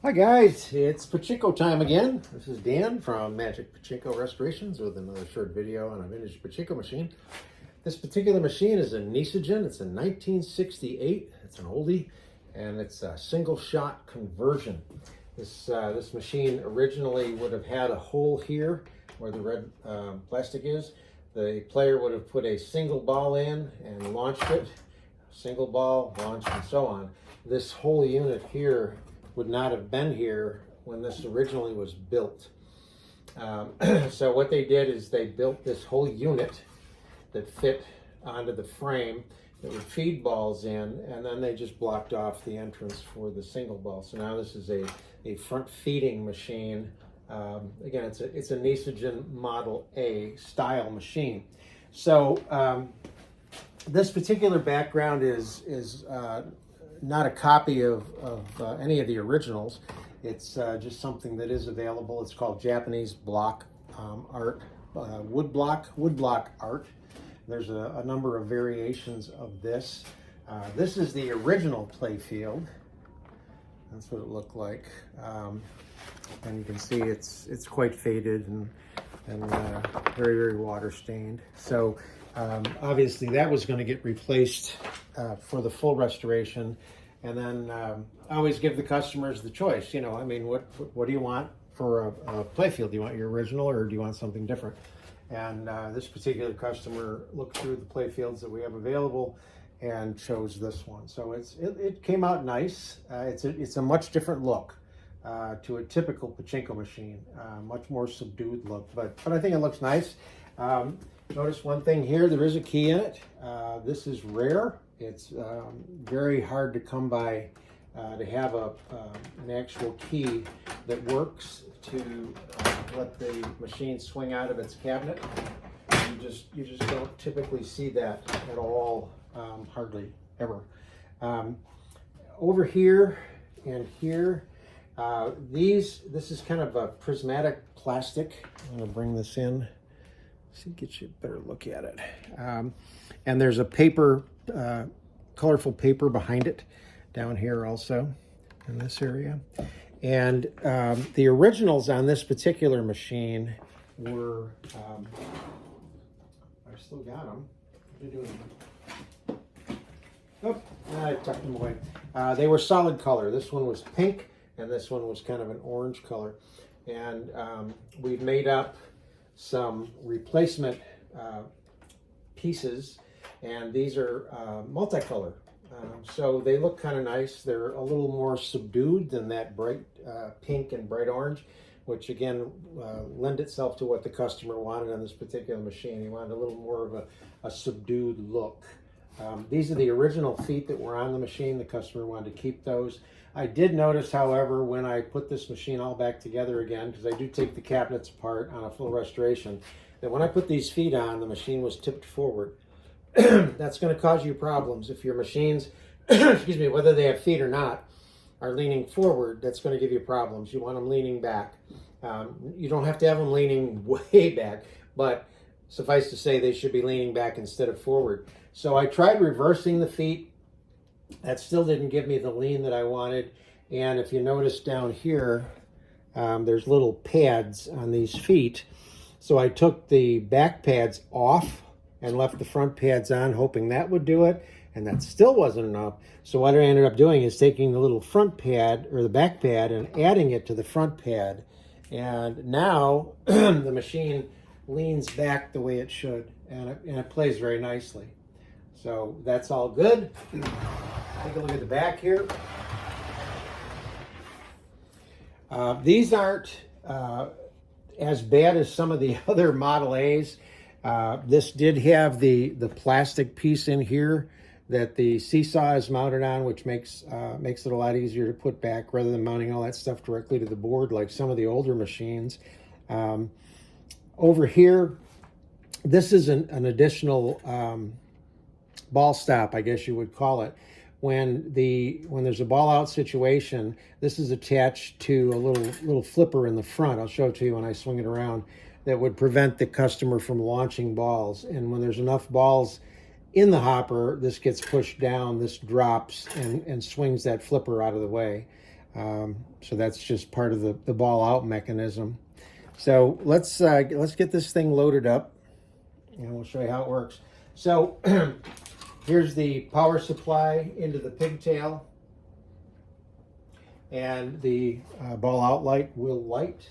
Hi guys, it's Pachinko time again. This is Dan from Magic Pachinko Restorations with another short video on a vintage Pachinko machine. This particular machine is a Nishijin. It's a 1968. It's an oldie, and it's a single shot conversion. This machine originally would have had a hole here where the red plastic is. The player would have put a single ball in and launched it. Single ball, launched, and so on. This whole unit here would not have been here when this originally was built. So what they did is they built this whole unit that fit onto the frame that would feed balls in, and then they just blocked off the entrance for the single ball. So now this is a front feeding machine. Again, it's a Nishijin Model A style machine. So this particular background is not a copy of any of the originals. It's just something that is available. It's called Japanese block art, wood block art. There's a number of variations of this. This is the original play field. That's what it looked like. And you can see it's quite faded and very, very water stained. So obviously that was going to get replaced for the full restoration. And then I always give the customers the choice. You know, I mean, what do you want for a playfield? Do you want your original or do you want something different? And this particular customer looked through the playfields that we have available and chose this one. So it came out nice. It's a much different look to a typical Pachinko machine, much more subdued look, but I think it looks nice. Notice one thing here, there is a key in it. This is rare. It's very hard to come by to have an actual key that works to let the machine swing out of its cabinet. You just don't typically see that at all, hardly ever. Over here and here, this is kind of a prismatic plastic. I'm going to bring this in. See, get you a better look at it. And there's a paper, colorful paper behind it down here also in this area. And the originals on this particular machine were, I still got them. What are you doing? Oh, I tucked them away. They were solid color. This one was pink and this one was kind of an orange color. And we've made up some replacement pieces, and these are multicolor. So they look kind of nice. They're a little more subdued than that bright pink and bright orange, which again lend itself to what the customer wanted on this particular machine. He wanted a little more of a subdued look. These are the original feet that were on the machine. The customer wanted to keep those. I did notice, however, when I put this machine all back together again, because I do take the cabinets apart on a full restoration, that when I put these feet on, the machine was tipped forward. That's going to cause you problems. If your machines, excuse me, whether they have feet or not, are leaning forward, that's going to give you problems. You want them leaning back. You don't have to have them leaning way back, but suffice to say they should be leaning back instead of forward. So I tried reversing the feet. That still didn't give me the lean that I wanted. And if you notice down here, there's little pads on these feet. So I took the back pads off and left the front pads on, hoping that would do it. And that still wasn't enough. So what I ended up doing is taking the little front pad or the back pad and adding it to the front pad. And now the machine leans back the way it should. And it plays very nicely. So that's all good. Take a look at the back here. These aren't as bad as some of the other Model A's. This did have the plastic piece in here that the seesaw is mounted on, which makes it a lot easier to put back rather than mounting all that stuff directly to the board like some of the older machines. Over here, this is an additional ball stop, I guess you would call it. When there's a ball out situation, this is attached to a little flipper in the front. I'll show it to you when I swing it around. That would prevent the customer from launching balls. And when there's enough balls in the hopper, this gets pushed down, this drops and swings that flipper out of the way. So that's just part of the ball out mechanism. So let's get this thing loaded up, and we'll show you how it works. So here's the power supply into the pigtail, and the ball out light will light.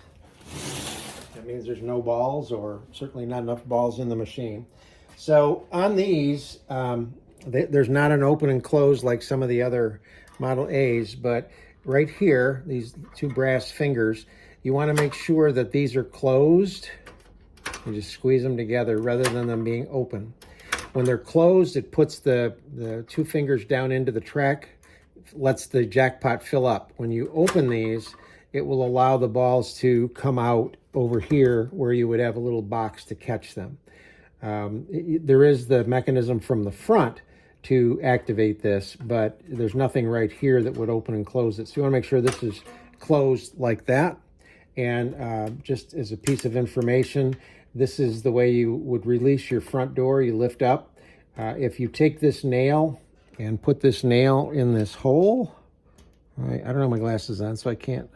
That means there's no balls, or certainly not enough balls in the machine. So on these, there's not an open and close like some of the other Model A's, but right here, these two brass fingers, you want to make sure that these are closed. You just squeeze them together rather than them being open. When they're closed, it puts the two fingers down into the track, lets the jackpot fill up. When you open these, it will allow the balls to come out over here where you would have a little box to catch them. There is the mechanism from the front to activate this, but there's nothing right here that would open and close it. So you want to make sure this is closed like that. And just as a piece of information, this is the way you would release your front door. You lift up. If you take this nail and put this nail in this hole, I don't have my glasses on, so I can't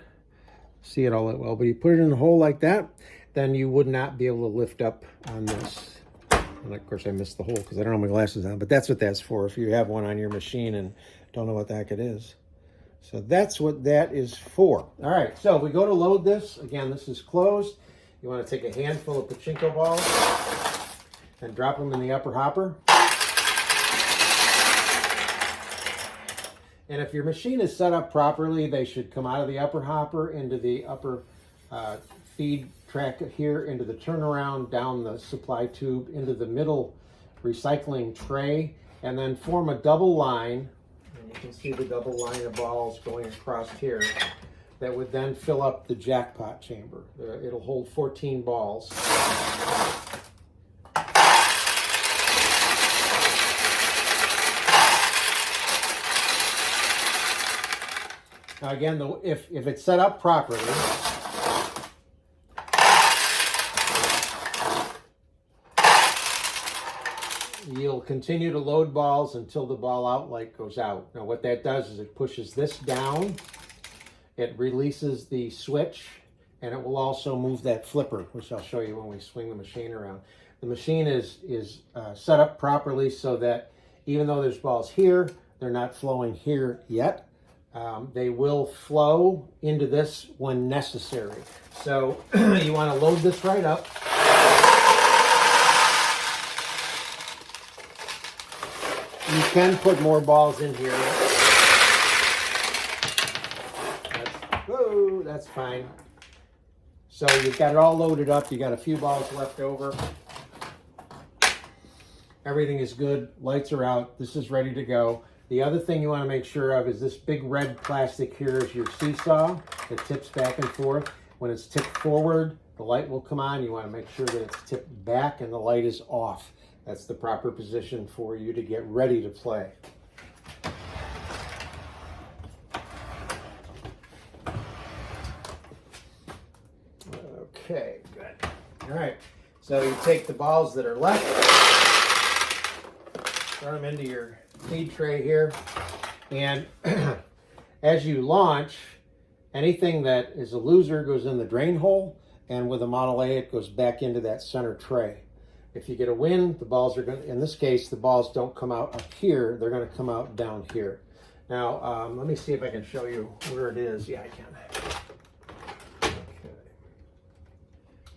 see it all that well, but you put it in a hole like that, then you would not be able to lift up on this. And of course I missed the hole because I don't have my glasses on, but that's what that's for if you have one on your machine and don't know what the heck it is. So that's what that is for. All right, so if we go to load this, again, this is closed. You want to take a handful of pachinko balls and drop them in the upper hopper. And if your machine is set up properly, they should come out of the upper hopper into the upper feed track here, into the turnaround, down the supply tube, into the middle recycling tray, and then form a double line. And you can see the double line of balls going across here that would then fill up the jackpot chamber. It'll hold 14 balls. Now again, if it's set up properly, you'll continue to load balls until the ball out light goes out. Now what that does is it pushes this down, it releases the switch, and it will also move that flipper, which I'll show you when we swing the machine around. The machine is set up properly so that even though there's balls here, they're not flowing here yet. They will flow into this when necessary. So you want to load this right up. You can put more balls in here. That's fine. So you've got it all loaded up. You got a few balls left over. Everything is good. Lights are out. This is ready to go. The other thing you want to make sure of is this big red plastic here is your seesaw that tips back and forth. When it's tipped forward, the light will come on. You want to make sure that it's tipped back and the light is off. That's the proper position for you to get ready to play. Okay, good. All right, so you take the balls that are left, throw them into your feed tray here, and as you launch, anything that is a loser goes in the drain hole, and with a Model A, it goes back into that center tray. If you get a win, the balls are going to, in this case, the balls don't come out up here, they're going to come out down here. Now, let me see if I can show you where it is. Yeah, I can. Okay.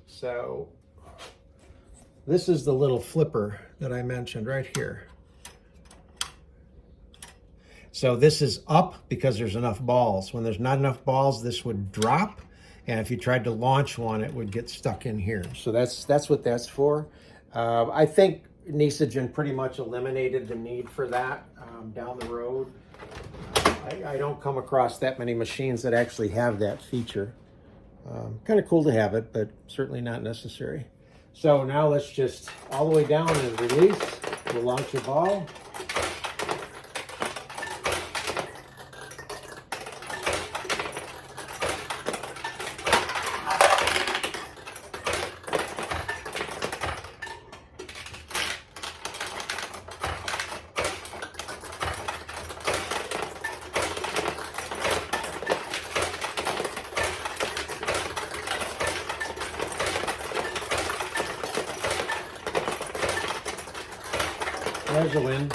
So, this is the little flipper that I mentioned right here. So this is up because there's enough balls. When there's not enough balls, this would drop. And if you tried to launch one, it would get stuck in here. So that's what that's for. I think Nishijin pretty much eliminated the need for that down the road. I don't come across that many machines that actually have that feature. Kind of cool to have it, but certainly not necessary. So now let's just all the way down and release. We'll launch a ball. there's a win.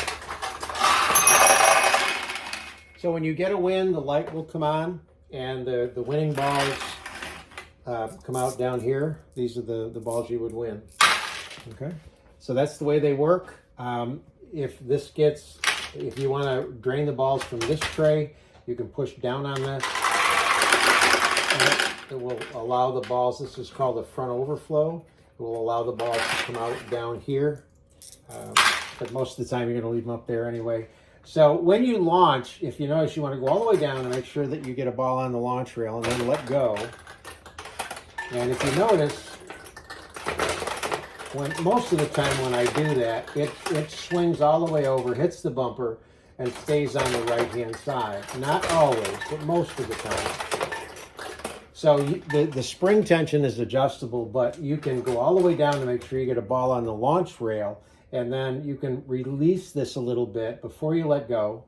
So when you get a win, the light will come on, and the winning balls come out down here. These are the balls you would win. Okay, so that's the way they work. If you want to drain the balls from this tray, you can push down on this. It will allow the balls, this is called the front overflow. It will allow the balls to come out down here. But most of the time you're going to leave them up there anyway. So when you launch, if you notice, you want to go all the way down and make sure that you get a ball on the launch rail and then let go. And if you notice, most of the time when I do that, it swings all the way over, hits the bumper, and stays on the right-hand side. Not always, but most of the time. So the spring tension is adjustable, but you can go all the way down to make sure you get a ball on the launch rail, and then you can release this a little bit before you let go.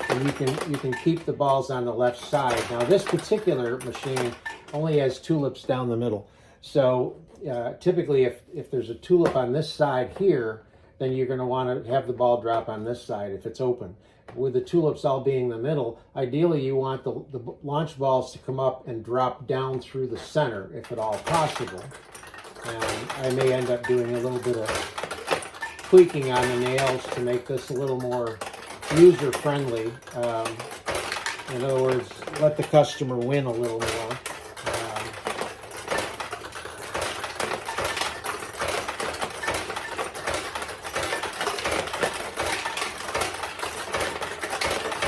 And you can keep the balls on the left side. Now this particular machine only has tulips down the middle. So typically if there's a tulip on this side here, then you're going to want to have the ball drop on this side if it's open. With the tulips all being the middle, ideally you want the launch balls to come up and drop down through the center, if at all possible. And I may end up doing a little bit of tweaking on the nails to make this a little more user-friendly. In other words, let the customer win a little more.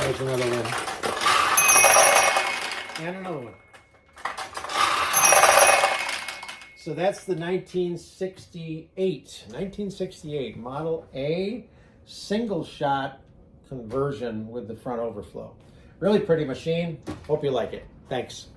There's another one. And another one. So that's the 1968 Model A single shot conversion with the front overflow. Really pretty machine. Hope you like it. Thanks.